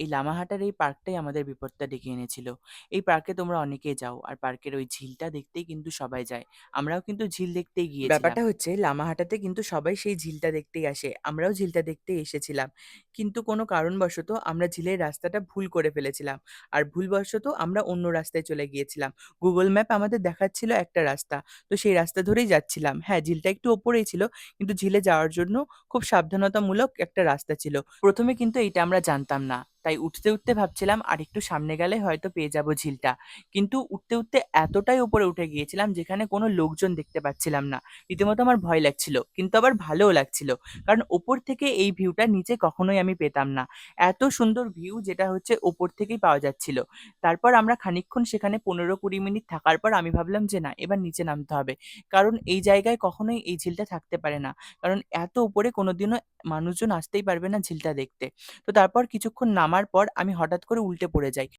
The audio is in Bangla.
এই লামাহাটার এই পার্কটাই আমাদের বিপদটা ডেকে এনেছিল। এই পার্কে তোমরা অনেকেই যাও। আর পার্কের ওই ঝিলটা দেখতেই কিন্তু সবাই যায়। আমরাও কিন্তু ঝিল দেখতেই গিয়েছিলাম। ব্যাপারটা হচ্ছে লামাহাটাতে কিন্তু সবাই সেই ঝিলটা দেখতেই আসে। আমরাও ঝিলটা দেখতেই এসেছিলাম। কিন্তু কোনো কারণবশত আমরা ঝিলের রাস্তাটা ভুল করে ফেলেছিলাম। আর ভুলবশত আমরা অন্য রাস্তায় চলে গিয়েছিলাম। গুগল ম্যাপ আমাদের দেখাচ্ছিল একটা রাস্তা। তো সেই রাস্তা ধরেই যাচ্ছিলাম। হ্যাঁ, ঝিলটা একটু ওপরেই ছিল। কিন্তু ঝিলে যাওয়ার জন্য খুব সাবধানতামূলক একটা রাস্তা ছিল। ১ম এ কিন্তু এইটা আমরা জানতাম না। তাই উঠতে ভাবছিলাম আরেকটু সামনে গেলে হয়তো পেয়ে যাবো ঝিলটা। কিন্তু উঠতে এতটাই উপরে উঠে গিয়েছিলাম যেখানে কোনো লোকজন দেখতে পাচ্ছিলাম না। রীতিমতো আমার ভয় লাগছিল। কিন্তু আবার ভালোও লাগছিল। কারণ ওপর থেকে এই ভিউটা নিচে কখনোই আমি পেতাম না। এত সুন্দর ভিউ যেটা হচ্ছে ওপর থেকেই পাওয়া যাচ্ছিল। তারপর আমরা খানিকক্ষণ সেখানে ১৫-২০ মিনিট থাকার পর আমি ভাবলাম যে না, এবার নিচে নামতে হবে। কারণ এই জায়গায় কখনোই এই ঝিলটা থাকতে পারে না। কারণ এত উপরে কোনোদিনও মানুষজন আসতেই পারবে না ঝিলটা দেখতে। তো তারপর কিছুক্ষণ নামার পর আমি হঠাৎ করে উল্টে পড়ে যাই।